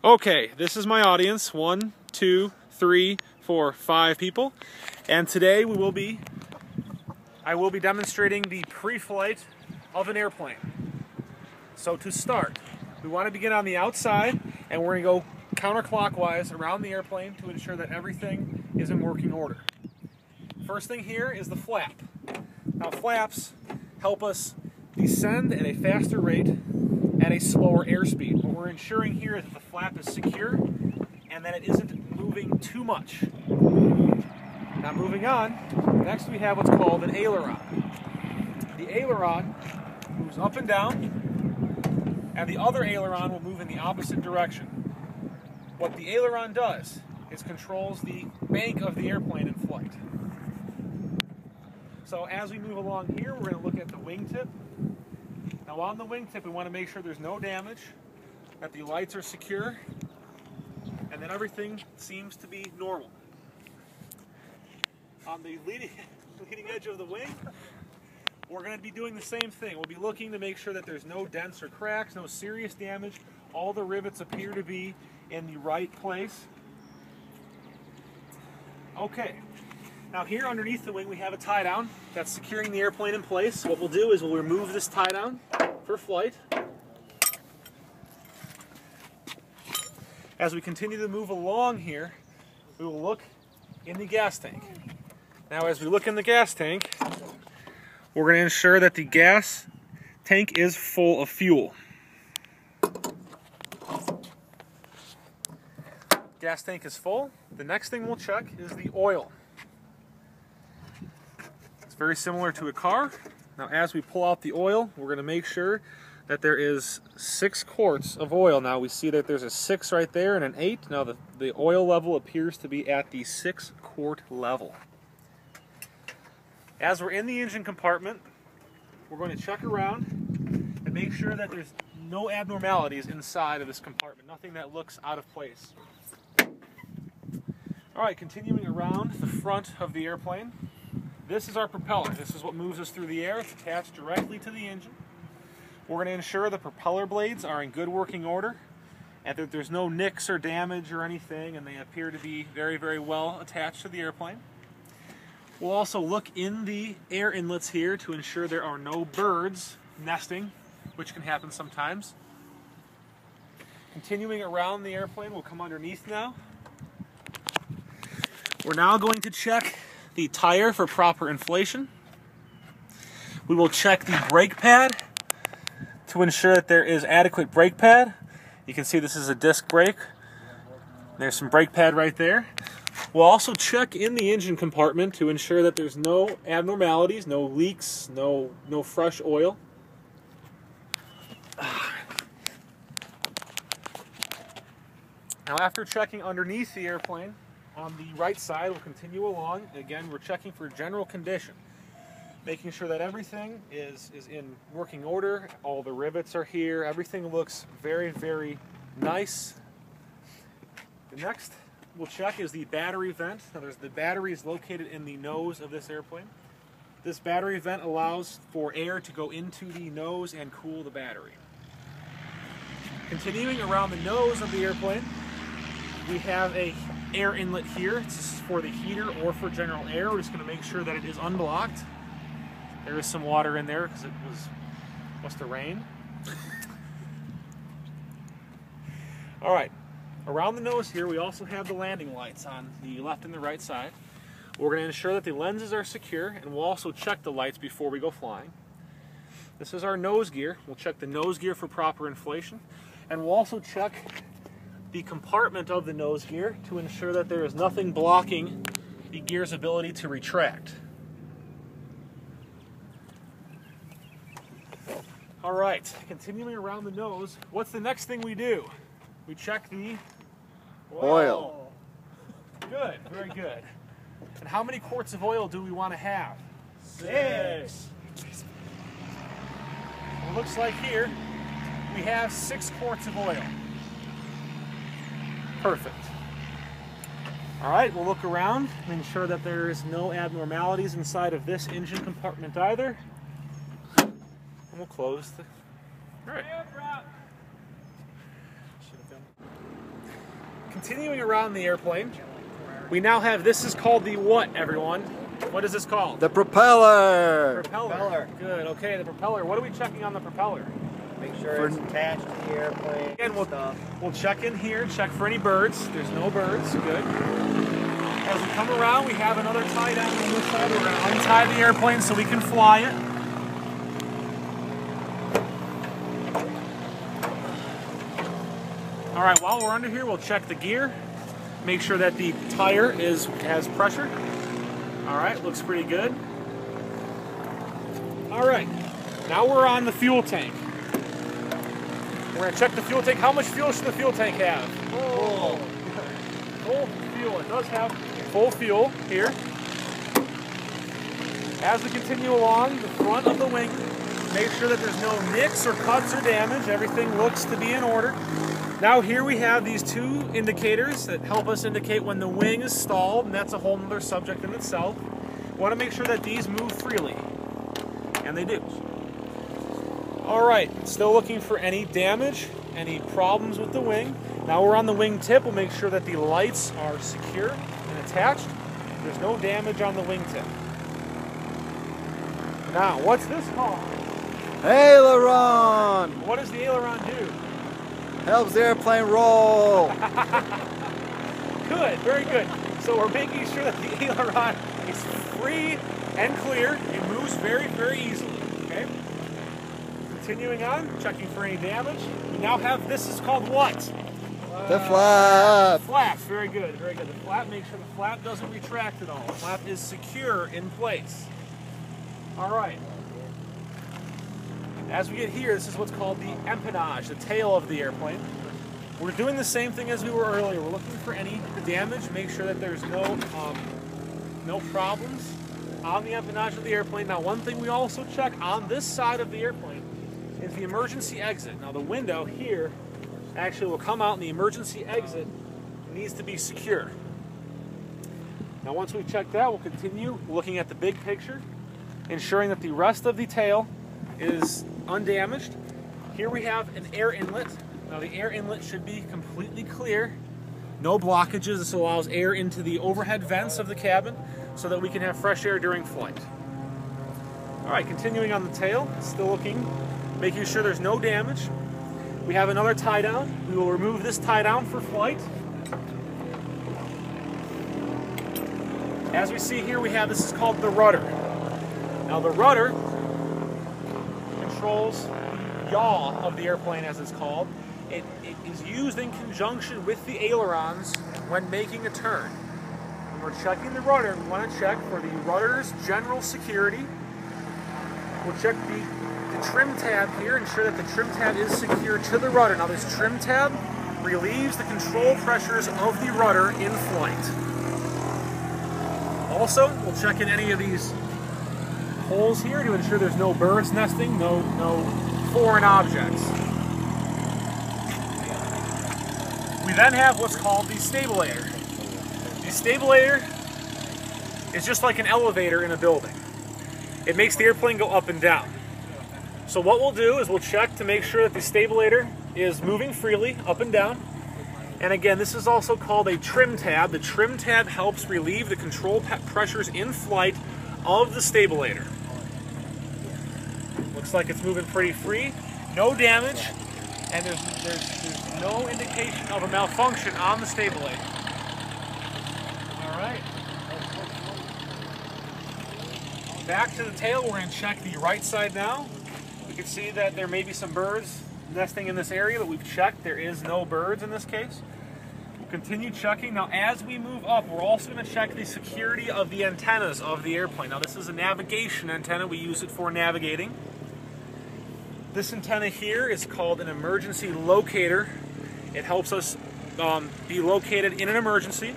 Okay, this is my audience. 1, 2, 3, 4, 5 people. And today I will be demonstrating the pre-flight of an airplane. So to start, we want to begin on the outside, and we're going to go counterclockwise around the airplane to ensure that everything is in working order. First thing here is the flap. Now flaps help us descend at a faster rate at a slower airspeed. What we're ensuring here is that the flap is secure and that it isn't moving too much. Now moving on, next we have what's called an aileron. The aileron moves up and down, and the other aileron will move in the opposite direction. What the aileron does is controls the bank of the airplane in flight. So as we move along here, we're going to look at the wingtip. Now on the wingtip, we want to make sure there's no damage, that the lights are secure, and that everything seems to be normal. On the leading edge of the wing, we're going to be doing the same thing. We'll be looking to make sure that there's no dents or cracks, no serious damage. All the rivets appear to be in the right place. Okay. Now here underneath the wing we have a tie down that's securing the airplane in place. What we'll do is we'll remove this tie down for flight. As we continue to move along here, we will look in the gas tank. Now as we look in the gas tank, we're going to ensure that the gas tank is full of fuel. Gas tank is full. The next thing we'll check is the oil. It's very similar to a car. Now as we pull out the oil, we're going to make sure that there is 6 quarts of oil. Now we see that there's a 6 right there and an 8. Now the oil level appears to be at the 6-quart level. As we're in the engine compartment, we're going to check around and make sure that there's no abnormalities inside of this compartment, nothing that looks out of place. Alright, continuing around the front of the airplane, this is our propeller. This is what moves us through the air. It's attached directly to the engine. We're going to ensure the propeller blades are in good working order and that there's no nicks or damage or anything, and they appear to be very, very well attached to the airplane. We'll also look in the air inlets here to ensure there are no birds nesting, which can happen sometimes. Continuing around the airplane, we'll come underneath now. We're now going to check the tire for proper inflation. We will check the brake pad to ensure that there is adequate brake pad. You can see this is a disc brake. There's some brake pad right there. We'll also check in the engine compartment to ensure that there's no abnormalities, no leaks, no fresh oil. Now after checking underneath the airplane, on the right side, we'll continue along. Again, we're checking for general condition, making sure that everything is in working order. All the rivets are here. Everything looks very, very nice. The next we'll check is the battery vent. Now the battery is located in the nose of this airplane. This battery vent allows for air to go into the nose and cool the battery. Continuing around the nose of the airplane, we have a air inlet here. This is for the heater or for general air. We're just going to make sure that it is unblocked. There is some water in there because it must have rained. All right, around the nose here we also have the landing lights on the left and the right side. We're going to ensure that the lenses are secure, and we'll also check the lights before we go flying. This is our nose gear. We'll check the nose gear for proper inflation, and we'll also check the compartment of the nose gear to ensure that there is nothing blocking the gear's ability to retract. All right, continuing around the nose, what's the next thing we do? We check the oil. Good, very good. And how many quarts of oil do we want to have? 6. Well, it looks like here we have 6 quarts of oil. Perfect. All right, we'll look around and ensure that there is no abnormalities inside of this engine compartment either. And we'll close the... All right. continuing around the airplane, we now have, this is called the what, everyone? What is this called? The propeller. Propeller. Good, okay, the propeller. What are we checking on the propeller? Make sure it's attached to the airplane. Again, we'll check in here, check for any birds. There's no birds, good. As we come around, we have another tie down on this side. We're going to untie the airplane so we can fly it. All right, while we're under here, we'll check the gear. Make sure that the tire has pressure. All right, looks pretty good. All right, now we're on the fuel tank. We're gonna check the fuel tank. How much fuel should the fuel tank have? Full. Full fuel. It does have full fuel here. As we continue along the front of the wing, make sure that there's no nicks or cuts or damage. Everything looks to be in order. Now here we have these two indicators that help us indicate when the wing is stalled, and that's a whole other subject in itself. We want to make sure that these move freely, and they do. All right, still looking for any damage, any problems with the wing. Now we're on the wing tip. We'll make sure that the lights are secure and attached. There's no damage on the wing tip. Now, what's this called? Aileron. What does the aileron do? Helps the airplane roll. Good, very good. So we're making sure that the aileron is free and clear. It moves very, very easily, okay? Continuing on, checking for any damage. We now have, this is called what? The flap. Flaps, very good, very good. The flap, make sure the flap doesn't retract at all. The flap is secure in place. All right. As we get here, this is what's called the empennage, the tail of the airplane. We're doing the same thing as we were earlier. We're looking for any damage, make sure that there's no problems on the empennage of the airplane. Now, one thing we also check on this side of the airplane is the emergency exit. Now, the window here actually will come out, and the emergency exit needs to be secure. Now, once we've checked that, we'll continue looking at the big picture, ensuring that the rest of the tail is undamaged. Here we have an air inlet. Now the air inlet should be completely clear. No blockages. This allows air into the overhead vents of the cabin so that we can have fresh air during flight. All right, continuing on the tail, still looking, making sure there's no damage. We have another tie down. We will remove this tie down for flight. As we see here, we have, this is called the rudder. Now the rudder controls the yaw of the airplane, as it's called. It is used in conjunction with the ailerons when making a turn. When we're checking the rudder, we want to check for the rudder's general security. We'll check the trim tab here, ensure that the trim tab is secure to the rudder. Now this trim tab relieves the control pressures of the rudder in flight. Also, we'll check in any of these holes here to ensure there's no birds nesting, no foreign objects. We then have what's called the stabilator. The stabilator is just like an elevator in a building. It makes the airplane go up and down. So what we'll do is we'll check to make sure that the stabilator is moving freely up and down. And again, this is also called a trim tab. The trim tab helps relieve the control pressures in flight of the stabilator. Looks like it's moving pretty free. No damage, and there's no indication of a malfunction on the stabilator. All right. Back to the tail, we're going to check the right side now. We can see that there may be some birds nesting in this area, but we've checked. There is no birds in this case. We'll continue checking. Now, as we move up, we're also going to check the security of the antennas of the airplane. Now, this is a navigation antenna. We use it for navigating. This antenna here is called an emergency locator. It helps us be located in an emergency.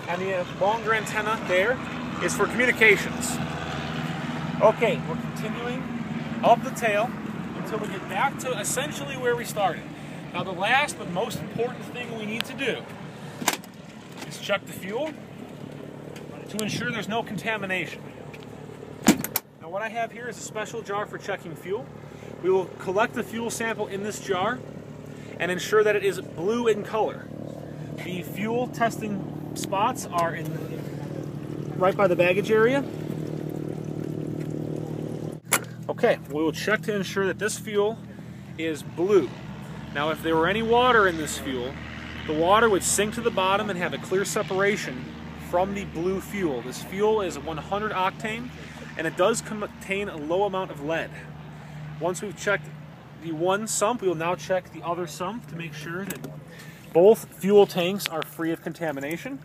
And the longer antenna there is for communications. Okay, we're continuing up the tail until we get back to essentially where we started. Now the last but most important thing we need to do is check the fuel to ensure there's no contamination. Now what I have here is a special jar for checking fuel. We will collect the fuel sample in this jar and ensure that it is blue in color. The fuel testing spots are right by the baggage area. Okay, we will check to ensure that this fuel is blue. Now, if there were any water in this fuel, the water would sink to the bottom and have a clear separation from the blue fuel. This fuel is 100 octane, and it does contain a low amount of lead. Once we've checked the one sump, we will now check the other sump to make sure that both fuel tanks are free of contamination.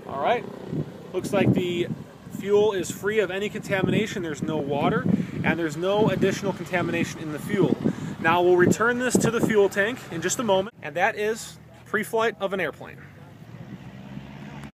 All right, looks like the fuel is free of any contamination. There's no water, and there's no additional contamination in the fuel. Now we'll return this to the fuel tank in just a moment, and that is pre-flight of an airplane.